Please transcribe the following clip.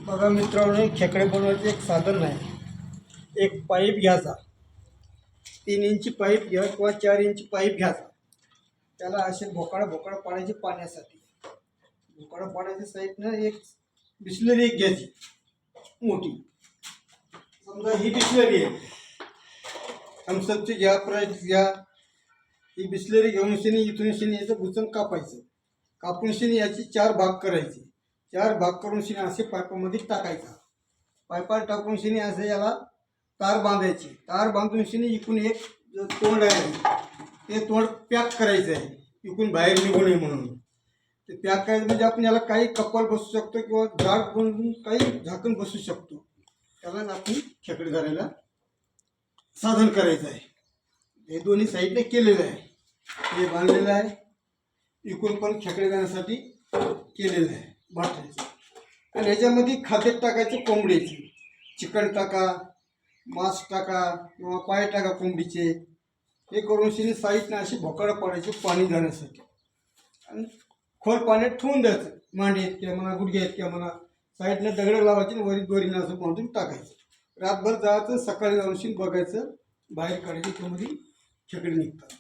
बघा मित्रांनो, खेकडे बनवायचे एक साधन आहे. एक पाईप घ्यायचा, 3 इंची पाईप घ्या किंवा 4 इंची पाईप घ्यायचा. त्याला असे भोकाड पाडायचे पाण्यासाठी. भोकाड पाडायच्या साईडनं एक बिस्लरी एक घ्यायची मोठी. समजा ही बिस्लरी आहे, थम्सअपची घ्या, प्राईस घ्या. ही बिस्लरी घेऊन इथून याचं गुचन कापायचं. कापून याची 4 भाग करायचे. 4 भाग करून असे पाईपामध्ये टाकायचा. पाईपात टाकून असे याला तार बांधायची. तार बांधून इकून एक तोंड आहे, ते तोंड पॅक करायचं आहे, इकून बाहेर निघू नये म्हणून. ते पॅक करायचं म्हणजे आपण याला काही कप्पल बसू शकतो किंवा जाड बनवून काही झाकण बसू शकतो. त्याला आपण खेकडे धरायला साधन करायचं आहे. हे दोन्ही साईडने केलेलं आहे. हे बांधलेलं आहे, इकून पण खेकडे जाण्यासाठी केलेलं आहे बाटलीचं. आणि ह्याच्यामध्ये खाद्य टाकायचे कोंबडीचे. चिकन टाका, मांस टाका किंवा पाय टाका कोंबडीचे. हे करून साईडने अशी भोकाड पाडायची पाणी जाण्यासाठी. आणि खोल पाण्यात ठेवून द्यायचं. मांडी आहेत किंवा म्हणा, गुडघे आहेत किंवा म्हणा, साईडने दगड लावायची आणि वरी दोरीनं असं बांधून टाकायचं. रातभर जायचं, सकाळी जाऊन बघायचं, बाहेर काढायची, त्यामध्ये खेकडे निघतात.